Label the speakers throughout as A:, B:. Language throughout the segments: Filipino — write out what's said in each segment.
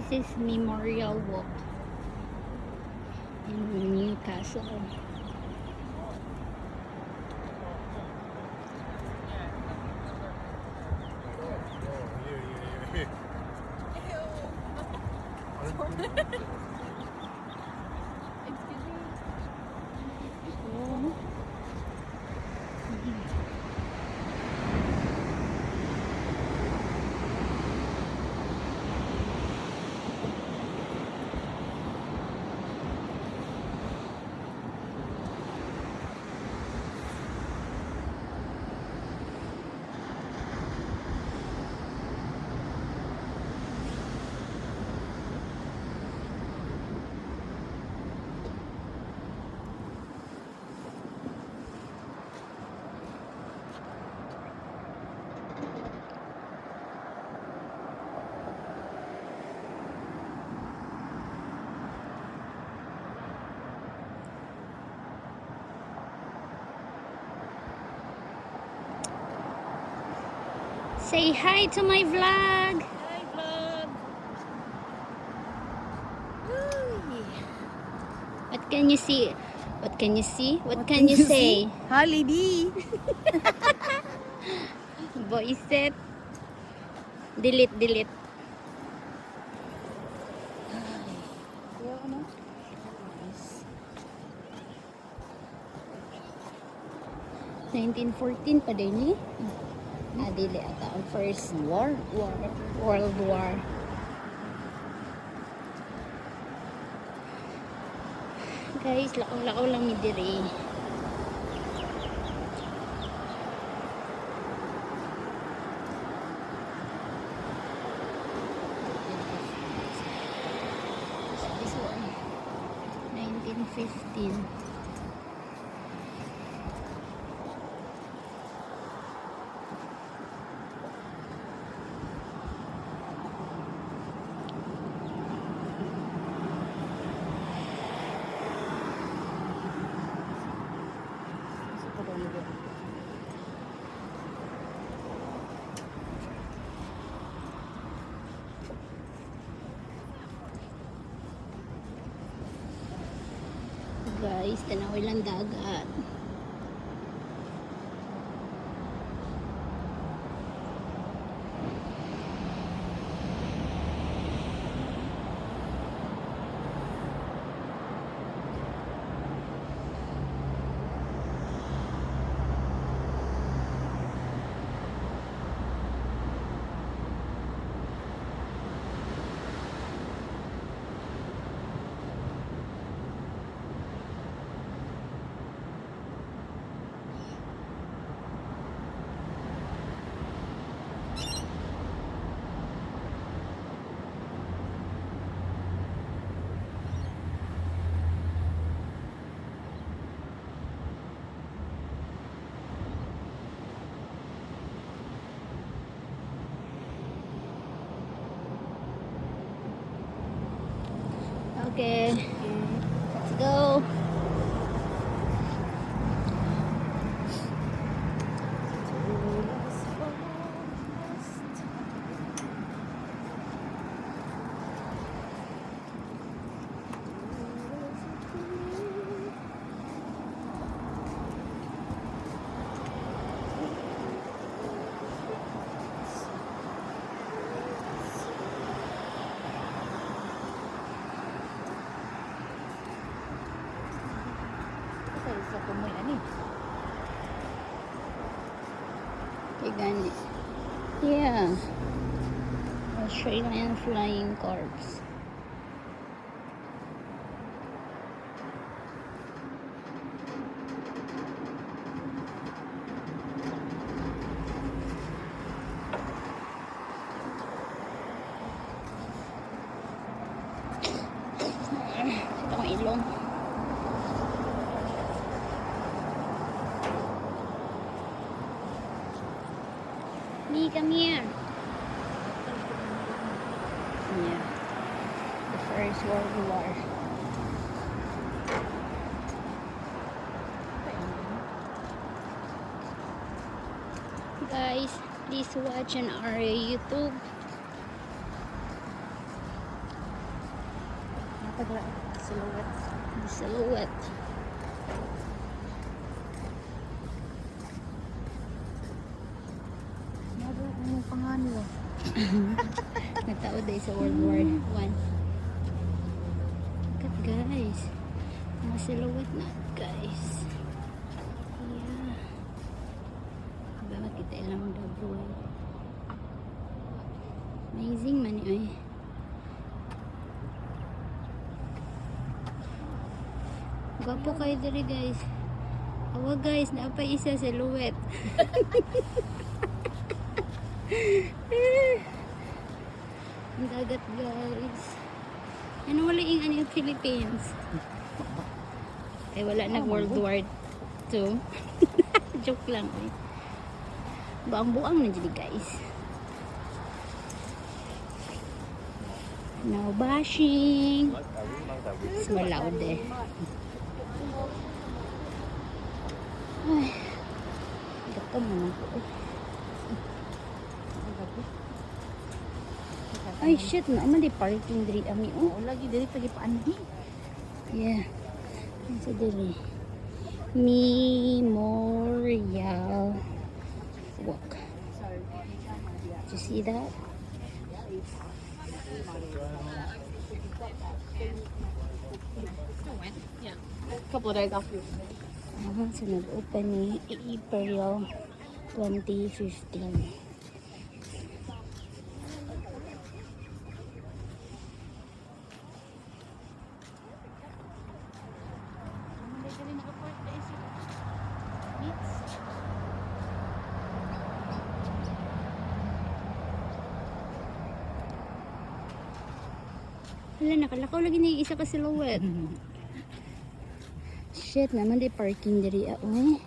A: This is Memorial Walk in Newcastle. Say hi to my vlog.
B: Hi vlog.
A: What can you see? What can you see? What can you say?
B: Holiday.
A: Voice set. Delete, delete.
B: Kuya, ano?
A: 1914 pa din eh. Dili ata ang first
B: War.
A: World War. Guys, lakaw-lakaw lang mi diri. This one. 1915. Guys, tanawin lang dagat. Okay, let's go.
B: Sa kumoy ani.
A: Gani. Yeah. Australian Flying Corps. Ito ang ilong. Me, come here. Yeah. The First World War. Guys, please watch on our YouTube.
B: silhouette.
A: The silhouette.
B: Nado ang panganlo.
A: Nagtao dahil sa World War One. Look at guys. Mga silhouette na guys. Yeah. Bakit kita ilang daboy. Amazing man yun eh. Gwapo kayo diri guys. Awa guys, naapa isa silhouette. Ang dagat guys. Ano wala yung Philippines? Ay wala na World War II. Joke lang eh. Buang-buang na dyan guys. No bashing. It's more loud eh. Ay. Gato mo na ko. Ay shit na. Aman di parking diri ami. Oh.
B: Oo, lagi diri pagi paandi.
A: Yeah. Ano sa diri? Memorial Walk. Did you see that?
B: Yeah. Couple of days after.
A: So nag-open ni April 2015. Wala, nakalakaw lagi na yung isa ka silhouette. Shit naman, di parking diri ako eh.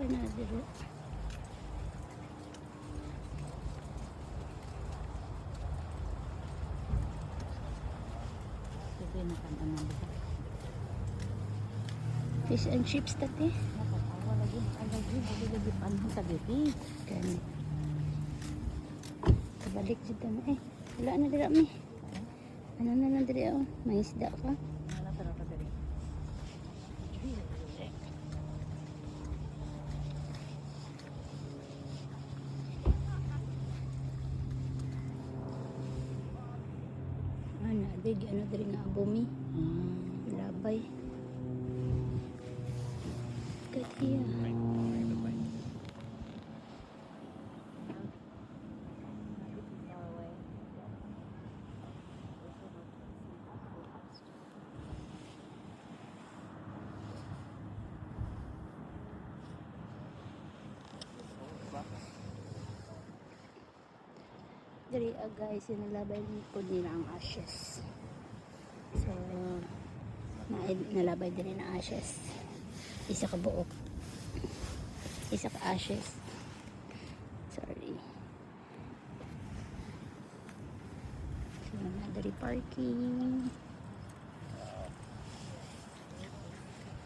A: Ano diri? Fish and chips tati.
B: Nakatawa lagi paano sa gabi.
A: Gani. Kabalik dito na eh. Wala na dira mi. Ano na lang diri oh. May isda ka.
B: Wala tara ka diri.
A: Ano, dig ano diri nga bumi. Labay. Katiya. Diri guys, sinalabay po nila ang ashes. So, nalabay diri na ashes. Isa ka buok. Isa ka ashes. Sorry. So, diri parking.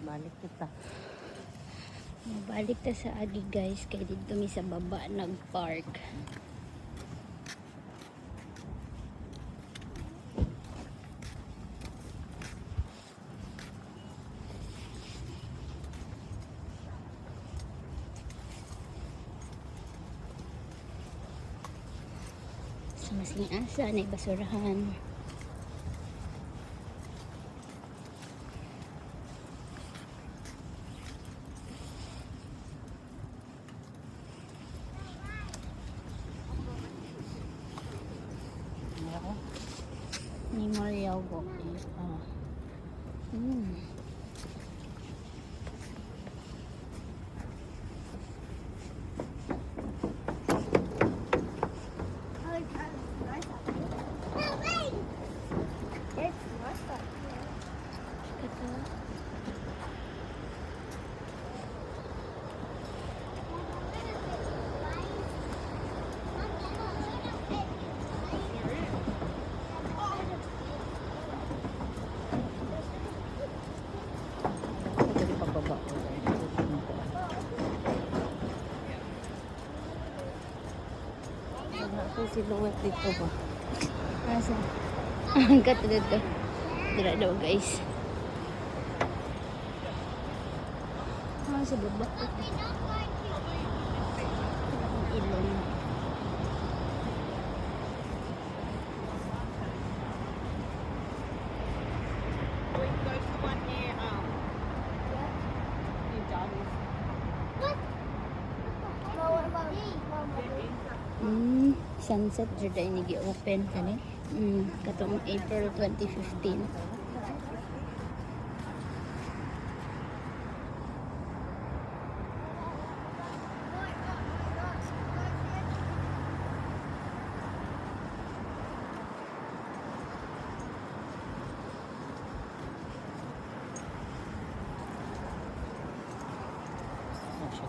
B: Balik kita.
A: Mabalik ta sa agi guys, kay dito mi sa baba nag-park. Sa masling asa na basurahan. Memorial Walk.
B: silhouette dito ba?
A: Asa? Ang katulad ko. Dira daw guys. Sa baba. Ang ilong.
B: Wait, there's the one near, near Johnny's.
A: Sunset Juday ni gi-open kani. Katong April 2015.
B: Oh, siya